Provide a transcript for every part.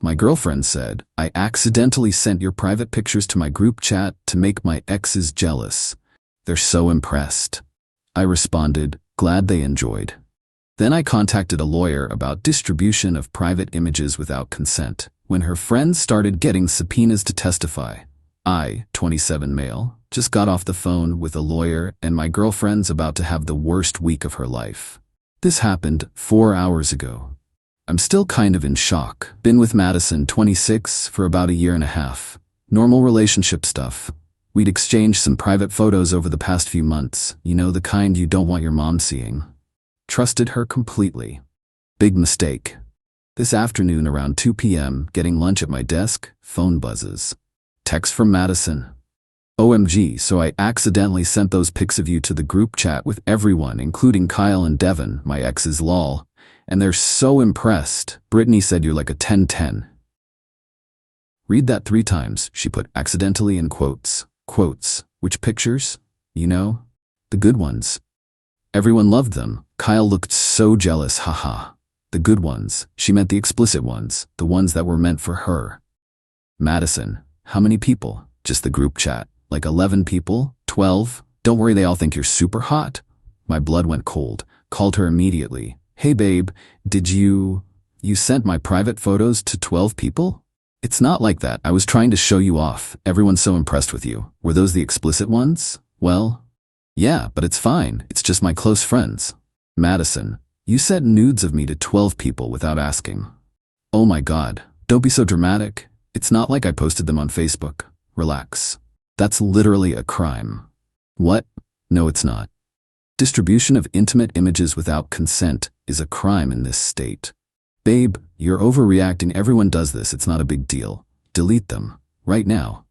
My girlfriend said, I accidentally sent your private pictures to my group chat to make my exes jealous. They're so impressed. I responded, glad they enjoyed. Then I contacted a lawyer about distribution of private images without consent. When her friends started getting subpoenas to testify, I, 27 male, just got off the phone with a lawyer and my girlfriend's about to have the worst week of her life. This happened 4 hours ago. I'm still kind of in shock. Been with Madison, 26, for about a year and a half. Normal relationship stuff. We'd exchanged some private photos over the past few months, you know, the kind you don't want your mom seeing. Trusted her completely. Big mistake. This afternoon around 2 p.m., getting lunch at my desk, phone buzzes. Text from Madison. OMG, so I accidentally sent those pics of you to the group chat with everyone, including Kyle and Devin, my exes, lol. And they're so impressed. Brittany said you're like a 10-10. Read that 3 times, she put accidentally in quotes. Quotes. Which pictures? You know? The good ones. Everyone loved them. Kyle looked so jealous, haha. The good ones. She meant the explicit ones, the ones that were meant for her. Madison. How many people? Just the group chat. Like 11 people? 12? Don't worry, they all think you're super hot. My blood went cold. Called her immediately. Hey babe, did you sent my private photos to 12 people? It's not like that. I was trying to show you off. Everyone's so impressed with you. Were those the explicit ones? Well, yeah, but it's fine. It's just my close friends. Madison, you sent nudes of me to 12 people without asking. Oh my God, don't be so dramatic. It's not like I posted them on Facebook. Relax. That's literally a crime. What? No, it's not. Distribution of intimate images without consent is a crime in this state. Babe, you're overreacting. Everyone does this. It's not a big deal. Delete them. Right now.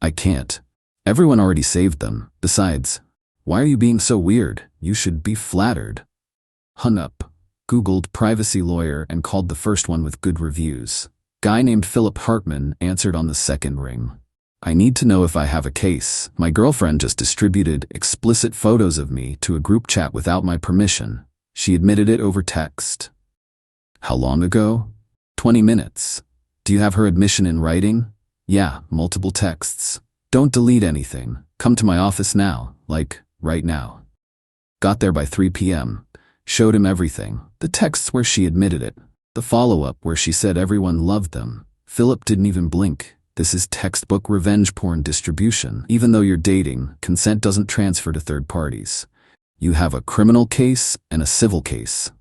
I can't. Everyone already saved them. Besides, why are you being so weird? You should be flattered. Hung up. Googled privacy lawyer and called the first one with good reviews. Guy named Philip Hartman answered on the second ring. I need to know if I have a case. My girlfriend just distributed explicit photos of me to a group chat without my permission. She admitted it over text. How long ago? 20 minutes. Do you have her admission in writing? Yeah, multiple texts. Don't delete anything. Come to my office now, like, right now. Got there by 3 p.m. Showed him everything. The texts where she admitted it. The follow-up where she said everyone loved them. Philip didn't even blink. This is textbook revenge porn distribution. Even though you're dating, consent doesn't transfer to third parties. You have a criminal case and a civil case.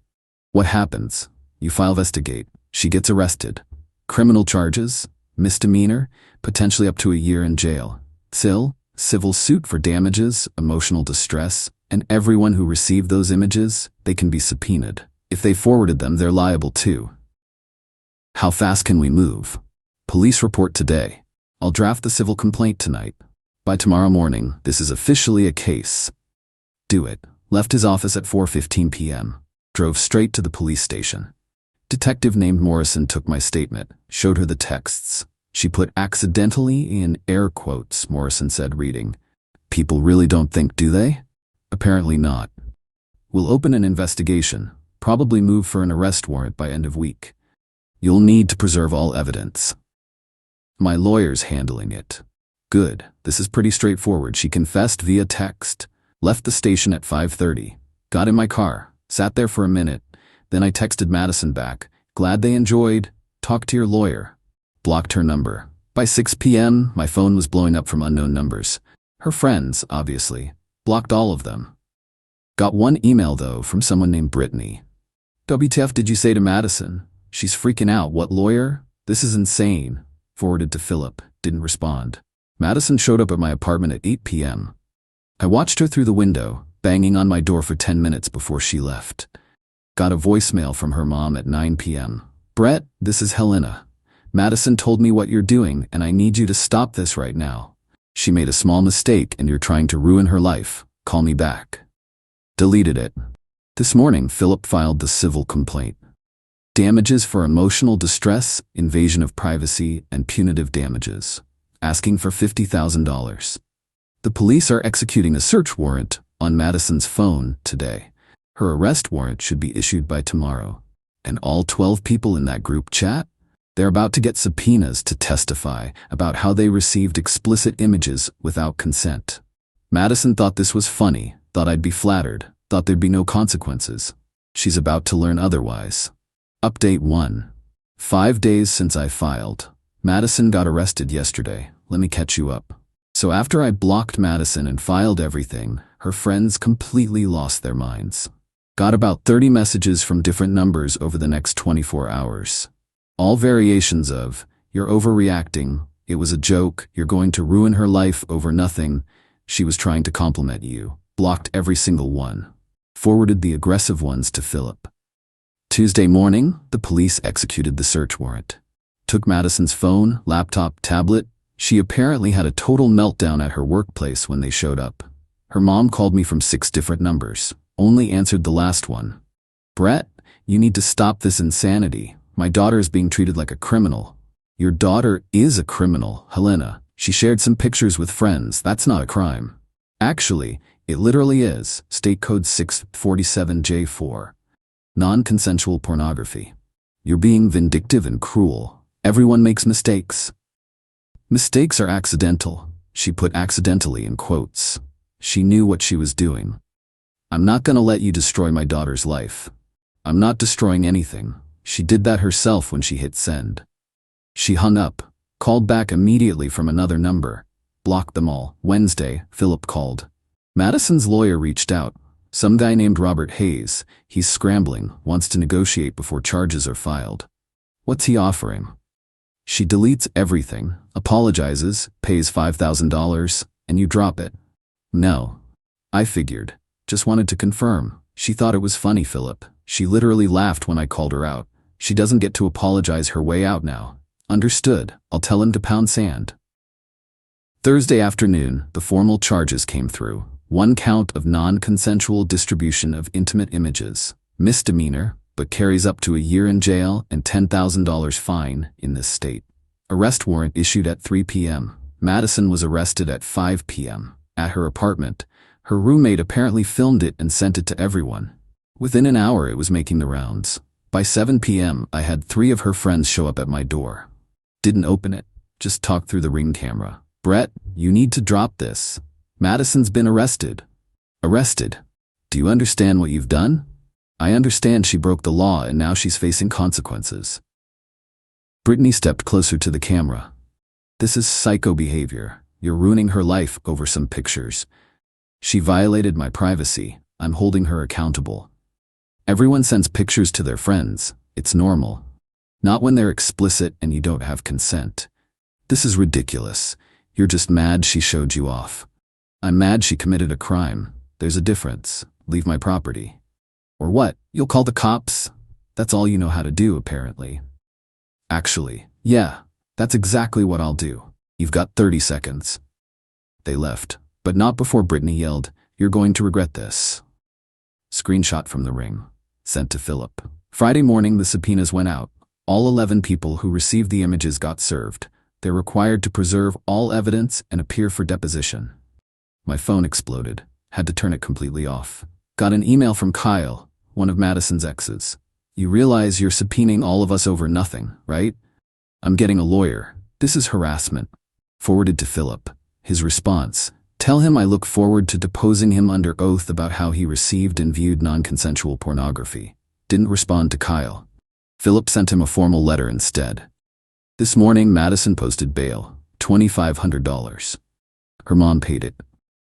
What happens? You file investigate. She gets arrested. Criminal charges, misdemeanor, potentially up to a year in jail. Civil suit for damages, emotional distress, and everyone who received those images, they can be subpoenaed. If they forwarded them, they're liable too. How fast can we move? Police report today. I'll draft the civil complaint tonight. By tomorrow morning, this is officially a case. Do it. Left his office at 4:15 p.m. Drove straight to the police station. Detective named Morrison took my statement, showed her the texts. She put accidentally in air quotes, Morrison said, reading. People really don't think, do they? Apparently not. We'll open an investigation, probably move for an arrest warrant by end of week. You'll need to preserve all evidence. My lawyer's handling it. Good. This is pretty straightforward. She confessed via text. Left the station at 5:30. Got in my car. Sat there for a minute. Then I texted Madison back. Glad they enjoyed. Talk to your lawyer. Blocked her number. By 6 p.m., my phone was blowing up from unknown numbers. Her friends, obviously. Blocked all of them. Got one email, though, from someone named Brittany. WTF did you say to Madison? She's freaking out. What lawyer? This is insane. Forwarded to Philip. Didn't respond. Madison showed up at my apartment at 8 p.m. I watched her through the window, banging on my door for 10 minutes before she left. Got a voicemail from her mom at 9 p.m. Brett, this is Helena. Madison told me what you're doing, and I need you to stop this right now. She made a small mistake, and you're trying to ruin her life. Call me back. Deleted it. This morning, Philip filed the civil complaint. Damages for emotional distress, invasion of privacy, and punitive damages. Asking for $50,000. The police are executing a search warrant on Madison's phone today. Her arrest warrant should be issued by tomorrow. And all 12 people in that group chat? They're about to get subpoenas to testify about how they received explicit images without consent. Madison thought this was funny, thought I'd be flattered, thought there'd be no consequences. She's about to learn otherwise. Update 1. 5 days since I filed. Madison got arrested yesterday. Let me catch you up. So after I blocked Madison and filed everything, her friends completely lost their minds. Got about 30 messages from different numbers over the next 24 hours. All variations of, "You're overreacting," "It was a joke," "You're going to ruin her life over nothing," "She was trying to compliment you." Blocked every single one. Forwarded the aggressive ones to Philip. Tuesday morning, the police executed the search warrant. Took Madison's phone, laptop, tablet. She apparently had a total meltdown at her workplace when they showed up. Her mom called me from 6 different numbers. Only answered the last one. "Brett, you need to stop this insanity. My daughter is being treated like a criminal." "Your daughter is a criminal, Helena. She shared some pictures with friends. That's not a crime." "Actually, it literally is." State Code 647J4. Non-consensual pornography. "You're being vindictive and cruel. Everyone makes mistakes." "Mistakes are accidental." She put accidentally in quotes. She knew what she was doing. "I'm not gonna let you destroy my daughter's life." "I'm not destroying anything." She did that herself when she hit send. She hung up, called back immediately from another number, blocked them all. Wednesday, Philip called. Madison's lawyer reached out. Some guy named Robert Hayes. He's scrambling, wants to negotiate before charges are filed. What's he offering? She deletes everything, apologizes, pays $5,000, and you drop it. No. I figured. Just wanted to confirm. She thought it was funny, Philip. She literally laughed when I called her out. She doesn't get to apologize her way out now. Understood. I'll tell him to pound sand. Thursday afternoon, the formal charges came through. 1 count of non-consensual distribution of intimate images. Misdemeanor, but carries up to a year in jail and $10,000 fine in this state. Arrest warrant issued at 3 p.m. Madison was arrested at 5 p.m. at her apartment. Her roommate apparently filmed it and sent it to everyone. Within an hour it was making the rounds. By 7 p.m. I had 3 of her friends show up at my door. Didn't open it, just talked through the Ring camera. "Brett, you need to drop this. Madison's been arrested." "Arrested? Do you understand what you've done?" "I understand she broke the law and now she's facing consequences." Brittany stepped closer to the camera. "This is psycho behavior. You're ruining her life over some pictures. She violated my privacy. I'm holding her accountable. Everyone sends pictures to their friends. It's normal. Not when they're explicit and you don't have consent. This is ridiculous. You're just mad she showed you off. I'm mad she committed a crime. There's a difference. Leave my property." "Or what? You'll call the cops?" "That's all you know how to do, apparently." "Actually, yeah, that's exactly what I'll do. You've got 30 seconds. They left, but not before Brittany yelled, "You're going to regret this." Screenshot from the Ring. Sent to Philip. Friday morning the subpoenas went out. All 11 people who received the images got served. They're required to preserve all evidence and appear for deposition. My phone exploded. Had to turn it completely off. Got an email from Kyle, one of Madison's exes. "You realize you're subpoenaing all of us over nothing, right? I'm getting a lawyer. This is harassment." Forwarded to Philip. His response: "Tell him I look forward to deposing him under oath about how he received and viewed non-consensual pornography." Didn't respond to Kyle. Philip sent him a formal letter instead. This morning Madison posted bail, $2,500. Her mom paid it.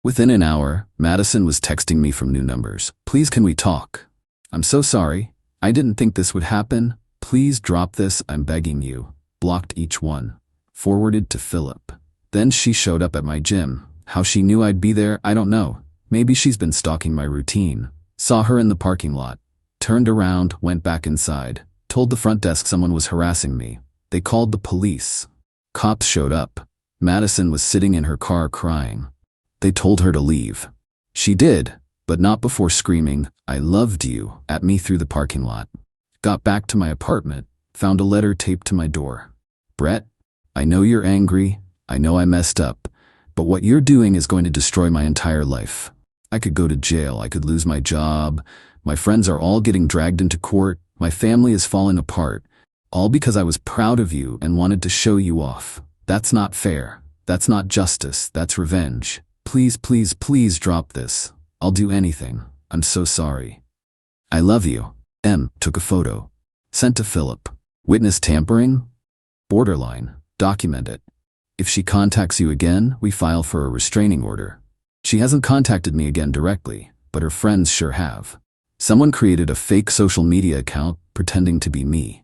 Within an hour, Madison was texting me from new numbers. "Please, can we talk? I'm so sorry. I didn't think this would happen. Please drop this, I'm begging you." Blocked each one. Forwarded to Philip. Then she showed up at my gym. How she knew I'd be there, I don't know. Maybe she's been stalking my routine. Saw her in the parking lot. Turned around, went back inside. Told the front desk someone was harassing me. They called the police. Cops showed up. Madison was sitting in her car crying. They told her to leave. She did, but not before screaming, "I loved you," at me through the parking lot. Got back to my apartment, found a letter taped to my door. "Brett, I know you're angry. I know I messed up. But what you're doing is going to destroy my entire life. I could go to jail. I could lose my job. My friends are all getting dragged into court. My family is falling apart. All because I was proud of you and wanted to show you off. That's not fair. That's not justice. That's revenge. Please, please, please drop this. I'll do anything. I'm so sorry. I love you. M. Took a photo. Sent to Philip. Witness tampering? Borderline. Document it. If she contacts you again, we file for a restraining order. She hasn't contacted me again directly, but her friends sure have. Someone created a fake social media account pretending to be me.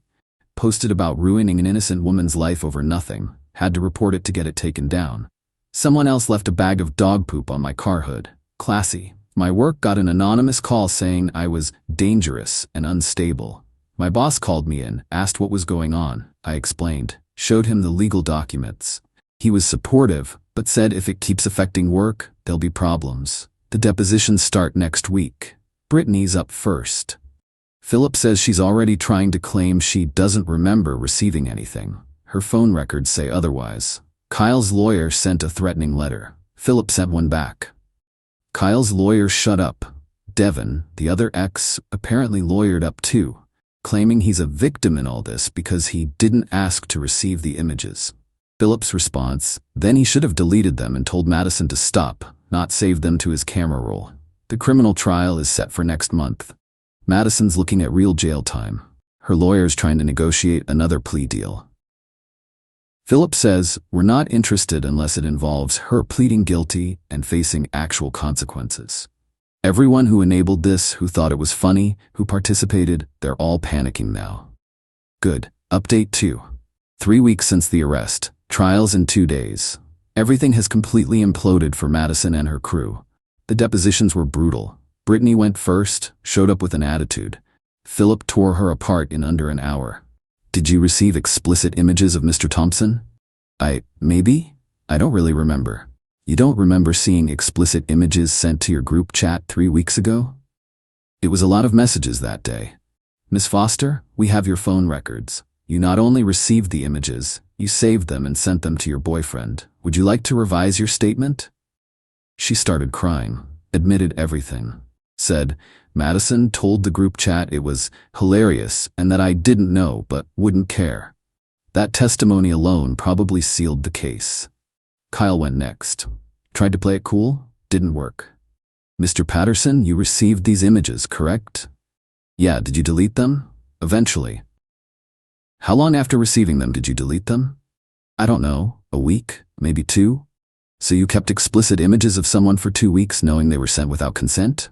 Posted about ruining an innocent woman's life over nothing. Had to report it to get it taken down. Someone else left a bag of dog poop on my car hood. Classy. My work got an anonymous call saying I was dangerous and unstable. My boss called me in, asked what was going on. I explained, showed him the legal documents. He was supportive, but said if it keeps affecting work, there'll be problems. The depositions start next week. Brittany's up first. Philip says she's already trying to claim she doesn't remember receiving anything. Her phone records say otherwise. Kyle's lawyer sent a threatening letter. Philip sent one back. Kyle's lawyer shut up. Devin, the other ex, apparently lawyered up too, claiming he's a victim in all this because he didn't ask to receive the images. Philip's response, then he should have deleted them and told Madison to stop, not save them to his camera roll. The criminal trial is set for next month. Madison's looking at real jail time. Her lawyer's trying to negotiate another plea deal. Philip says, we're not interested unless it involves her pleading guilty and facing actual consequences. Everyone who enabled this, who thought it was funny, who participated, they're all panicking now. Good. Update 2. 3 weeks since the arrest. Trials in 2 days. Everything has completely imploded for Madison and her crew. The depositions were brutal. Brittany went first, showed up with an attitude. Philip tore her apart in under an hour. Did you receive explicit images of Mr. Thompson? Maybe? I don't really remember. You don't remember seeing explicit images sent to your group chat 3 weeks ago? It was a lot of messages that day. Miss Foster, we have your phone records. You not only received the images, you saved them and sent them to your boyfriend. Would you like to revise your statement? She started crying, admitted everything. Said, Madison told the group chat it was hilarious and that I didn't know but wouldn't care. That testimony alone probably sealed the case. Kyle went next. Tried to play it cool? Didn't work. Mr. Patterson, you received these images, correct? Yeah, did you delete them? Eventually. How long after receiving them did you delete them? I don't know, a week, maybe 2? So you kept explicit images of someone for 2 weeks knowing they were sent without consent?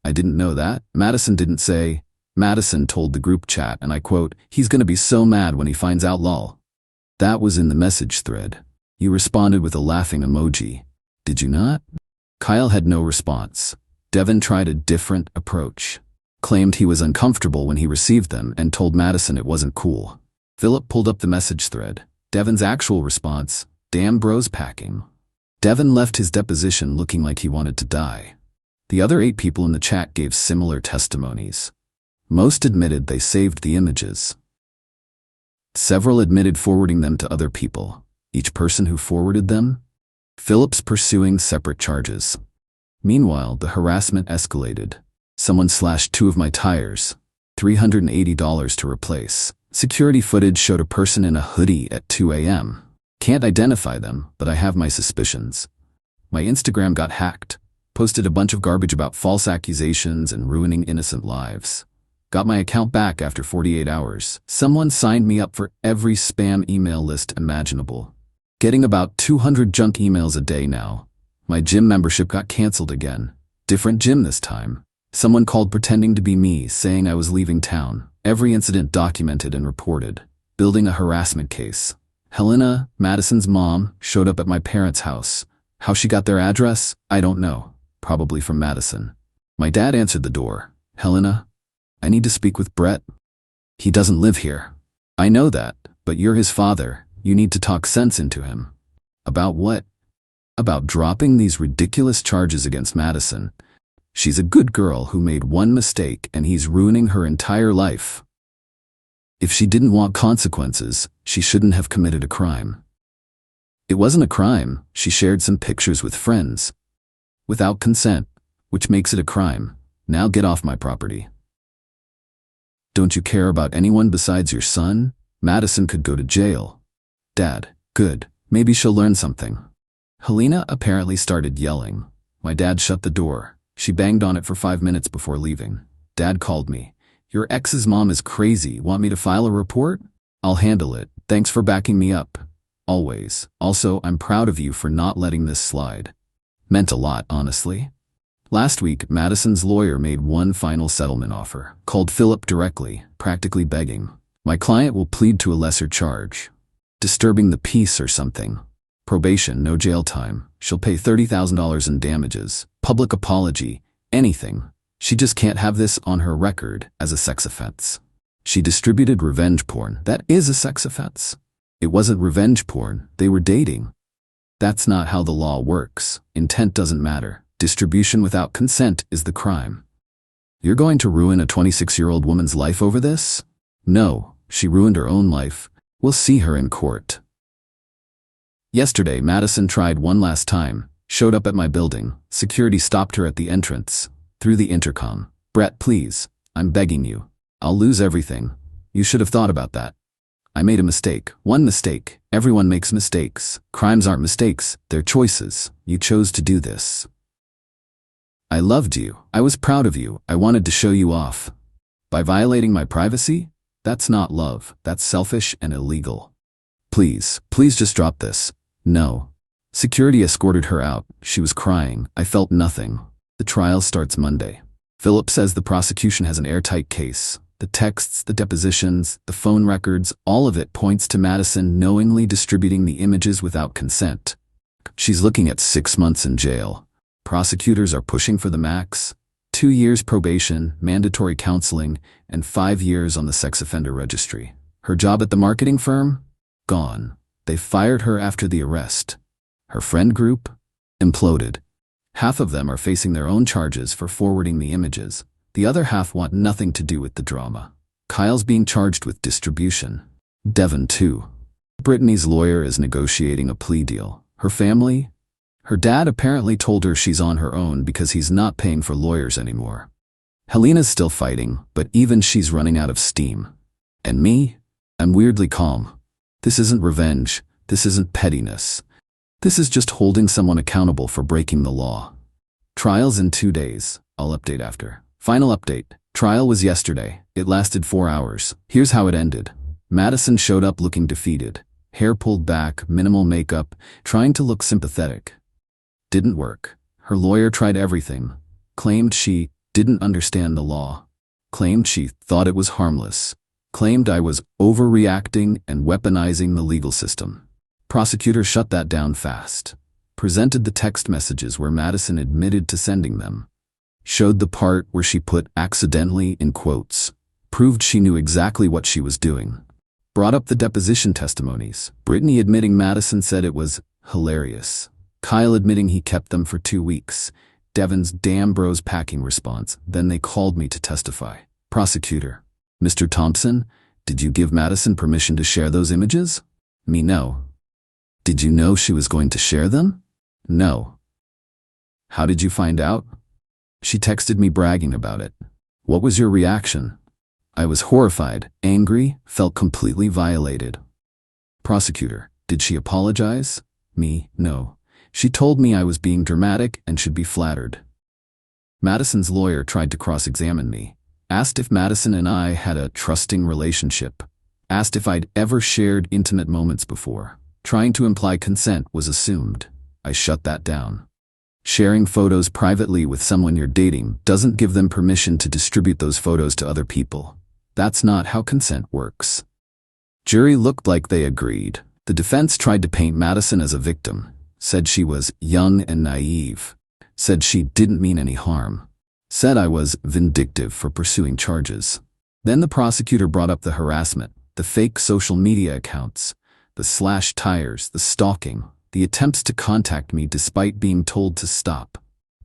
I didn't know that. Madison didn't say. Madison told the group chat, and I quote, he's gonna be so mad when he finds out lol. That was in the message thread. You responded with a laughing emoji. Did you not? Kyle had no response. Devin tried a different approach. Claimed he was uncomfortable when he received them and told Madison it wasn't cool. Philip pulled up the message thread. Devin's actual response, damn bros packing. Devin left his deposition looking like he wanted to die. The other 8 people in the chat gave similar testimonies. Most admitted they saved the images. Several admitted forwarding them to other people. Each person who forwarded them? Philip's pursuing separate charges. Meanwhile, the harassment escalated. Someone slashed 2 of my tires. $380 to replace. Security footage showed a person in a hoodie at 2 a.m. Can't identify them, but I have my suspicions. My Instagram got hacked. Posted a bunch of garbage about false accusations and ruining innocent lives. Got my account back after 48 hours. Someone signed me up for every spam email list imaginable. Getting about 200 junk emails a day now. My gym membership got canceled again. Different gym this time. Someone called pretending to be me, saying I was leaving town. Every incident documented and reported. Building a harassment case. Helena, Madison's mom, showed up at my parents' house. How she got their address, I don't know. Probably from Madison. My dad answered the door. Helena, I need to speak with Brett. He doesn't live here. I know that, but you're his father. You need to talk sense into him. About what? About dropping these ridiculous charges against Madison. She's a good girl who made one mistake and he's ruining her entire life. If she didn't want consequences, she shouldn't have committed a crime. It wasn't a crime. She shared some pictures with friends. Without consent, which makes it a crime. Now get off my property. Don't you care about anyone besides your son? Madison could go to jail. Dad, good. Maybe she'll learn something. Helena apparently started yelling. My dad shut the door. She banged on it for 5 minutes before leaving. Dad called me. Your ex's mom is crazy. Want me to file a report? I'll handle it. Thanks for backing me up. Always. Also, I'm proud of you for not letting this slide. Meant a lot, honestly. Last week, Madison's lawyer made one final settlement offer. Called Philip directly, practically begging. My client will plead to a lesser charge. Disturbing the peace or something. Probation, no jail time. She'll pay $30,000 in damages. Public apology. Anything. She just can't have this on her record as a sex offense. She distributed revenge porn. That is a sex offense. It wasn't revenge porn. They were dating. That's not how the law works. Intent doesn't matter. Distribution without consent is the crime. You're going to ruin a 26-year-old woman's life over this? No, she ruined her own life. We'll see her in court. Yesterday, Madison tried one last time. Showed up at my building. Security stopped her at the entrance. Through the intercom. Brett, please. I'm begging you. I'll lose everything. You should have thought about that. I made a mistake. One mistake. Everyone makes mistakes. Crimes aren't mistakes. They're choices. You chose to do this. I loved you. I was proud of you. I wanted to show you off. By violating my privacy? That's not love. That's selfish and illegal. Please, please just drop this. No. Security escorted her out. She was crying. I felt nothing. The trial starts Monday. Philip says the prosecution has an airtight case. The texts, the depositions, the phone records, all of it points to Madison knowingly distributing the images without consent. She's looking at 6 months in jail. Prosecutors are pushing for the max. 2 years probation, mandatory counseling, and 5 years on the sex offender registry. Her job at the marketing firm? Gone. They fired her after the arrest. Her friend group? Imploded. Half of them are facing their own charges for forwarding the images. The other half want nothing to do with the drama. Kyle's being charged with distribution. Devin too. Brittany's lawyer is negotiating a plea deal. Her family? Her dad apparently told her she's on her own because he's not paying for lawyers anymore. Helena's still fighting, but even she's running out of steam. And me? I'm weirdly calm. This isn't revenge. This isn't pettiness. This is just holding someone accountable for breaking the law. Trial's in 2 days. I'll update after. Final update. Trial was yesterday. It lasted 4 hours. Here's how it ended. Madison showed up looking defeated. Hair pulled back, minimal makeup, trying to look sympathetic. Didn't work. Her lawyer tried everything. Claimed she didn't understand the law. Claimed she thought it was harmless. Claimed I was overreacting and weaponizing the legal system. Prosecutor shut that down fast. Presented the text messages where Madison admitted to sending them. Showed the part where she put accidentally in quotes. Proved she knew exactly what she was doing. Brought up the deposition testimonies. Brittany admitting Madison said it was hilarious. Kyle admitting he kept them for 2 weeks. Devin's damn bros packing response. Then they called me to testify. Prosecutor. Mr. Thompson, did you give Madison permission to share those images? Me, no. Did you know she was going to share them? No. How did you find out? She texted me bragging about it. What was your reaction? I was horrified, angry, felt completely violated. Prosecutor. Did she apologize? Me, no. She told me I was being dramatic and should be flattered. Madison's lawyer tried to cross-examine me. Asked if Madison and I had a trusting relationship. Asked if I'd ever shared intimate moments before. Trying to imply consent was assumed. I shut that down. Sharing photos privately with someone you're dating doesn't give them permission to distribute those photos to other people. That's not how consent works. Jury looked like they agreed. The defense tried to paint Madison as a victim. Said she was young and naive. Said she didn't mean any harm. Said I was vindictive for pursuing charges. Then the prosecutor brought up the harassment, the fake social media accounts, the slashed tires, the stalking, the attempts to contact me despite being told to stop.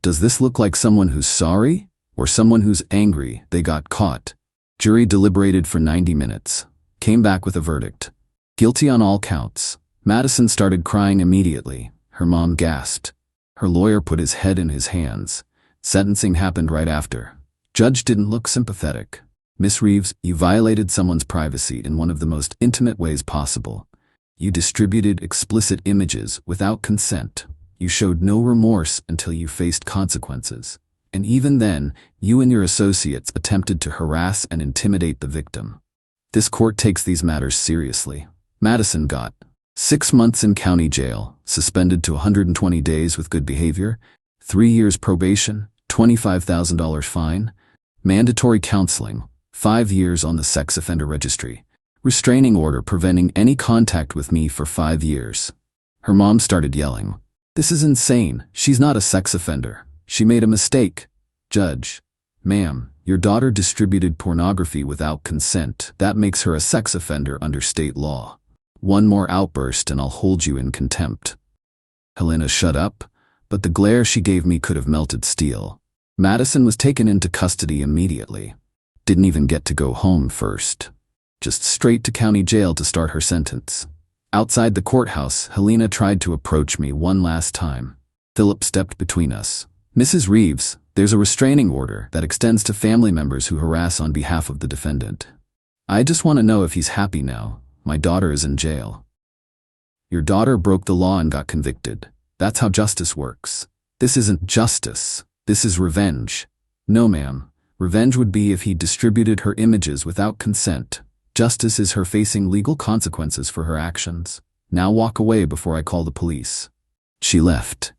Does this look like someone who's sorry or someone who's angry they got caught? Jury deliberated for 90 minutes. Came back with a verdict. Guilty on all counts. Madison started crying immediately. Her mom gasped. Her lawyer put his head in his hands. Sentencing happened right after. Judge didn't look sympathetic. Miss Reeves, you violated someone's privacy in one of the most intimate ways possible. You distributed explicit images without consent. You showed no remorse until you faced consequences. And even then, you and your associates attempted to harass and intimidate the victim. This court takes these matters seriously. Madison got 6 months in county jail, suspended to 120 days with good behavior, 3 years probation, $25,000 fine, mandatory counseling, 5 years on the sex offender registry, restraining order preventing any contact with me for 5 years. Her mom started yelling, "This is insane. She's not a sex offender. She made a mistake." Judge, "Ma'am, your daughter distributed pornography without consent. That makes her a sex offender under state law. One more outburst and I'll hold you in contempt." Helena shut up, but the glare she gave me could have melted steel. Madison was taken into custody immediately. Didn't even get to go home first. Just straight to county jail to start her sentence. Outside the courthouse, Helena tried to approach me one last time. Philip stepped between us. "Mrs. Reeves, there's a restraining order that extends to family members who harass on behalf of the defendant. I just want to know if he's happy now. My daughter is in jail." "Your daughter broke the law and got convicted. That's how justice works." "This isn't justice. This is revenge." "No, ma'am. Revenge would be if he distributed her images without consent. Justice is her facing legal consequences for her actions. Now walk away before I call the police." She left.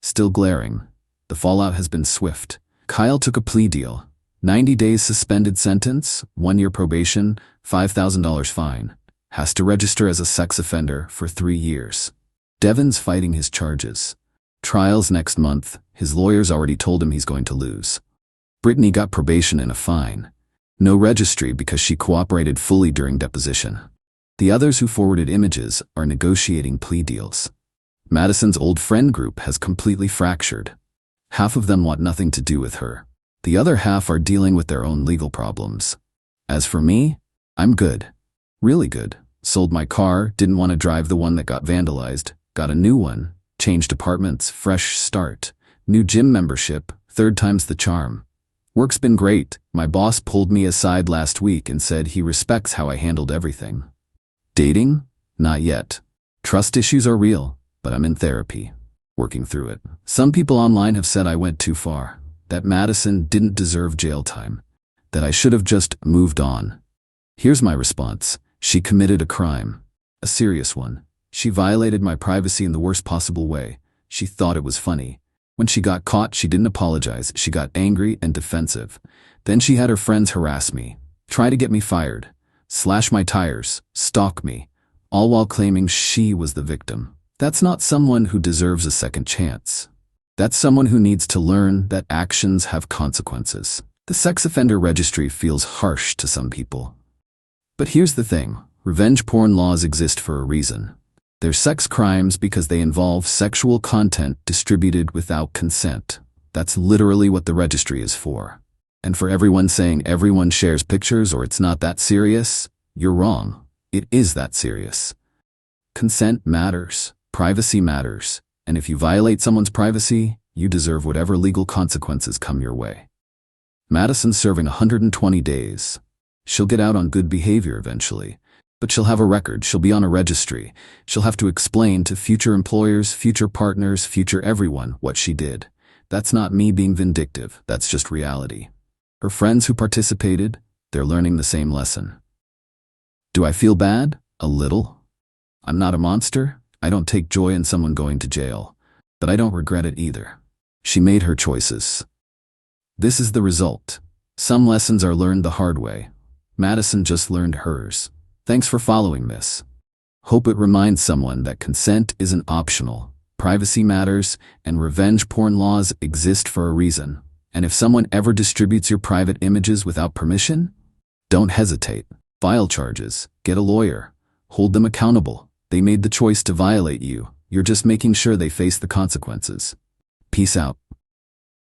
Still glaring. The fallout has been swift. Kyle took a plea deal. 90 days suspended sentence, 1 year probation, $5,000 fine. Has to register as a sex offender for 3 years. Devin's fighting his charges. Trial's next month. His lawyers already told him he's going to lose. Brittany got probation and a fine. No registry because she cooperated fully during deposition. The others who forwarded images are negotiating plea deals. Madison's old friend group has completely fractured. Half of them want nothing to do with her. The other half are dealing with their own legal problems. As for me, I'm good. Really good. Sold my car, didn't want to drive the one that got vandalized, got a new one, changed apartments, fresh start, new gym membership, 3rd time's the charm. Work's been great. My boss pulled me aside last week and said he respects how I handled everything. Dating? Not yet. Trust issues are real, but I'm in therapy. Working through it. Some people online have said I went too far, that Madison didn't deserve jail time, that I should have just moved on. Here's my response. She committed a crime. A serious one. She violated my privacy in the worst possible way. She thought it was funny. When she got caught, she didn't apologize. She got angry and defensive. Then she had her friends harass me, try to get me fired, slash my tires, stalk me, all while claiming she was the victim. That's not someone who deserves a second chance. That's someone who needs to learn that actions have consequences. The sex offender registry feels harsh to some people. But here's the thing. Revenge porn laws exist for a reason. They're sex crimes because they involve sexual content distributed without consent. That's literally what the registry is for. And for everyone saying everyone shares pictures or it's not that serious, you're wrong. It is that serious. Consent matters. Privacy matters. And if you violate someone's privacy, you deserve whatever legal consequences come your way. Madison's serving 120 days. She'll get out on good behavior eventually. But she'll have a record, she'll be on a registry. She'll have to explain to future employers, future partners, future everyone what she did. That's not me being vindictive, that's just reality. Her friends who participated, they're learning the same lesson. Do I feel bad? A little. I'm not a monster. I don't take joy in someone going to jail. But I don't regret it either. She made her choices. This is the result. Some lessons are learned the hard way. Madison just learned hers. Thanks for following this. Hope it reminds someone that consent isn't optional, privacy matters, and revenge porn laws exist for a reason. And if someone ever distributes your private images without permission, don't hesitate. File charges, get a lawyer, hold them accountable. They made the choice to violate you. You're just making sure they face the consequences. Peace out.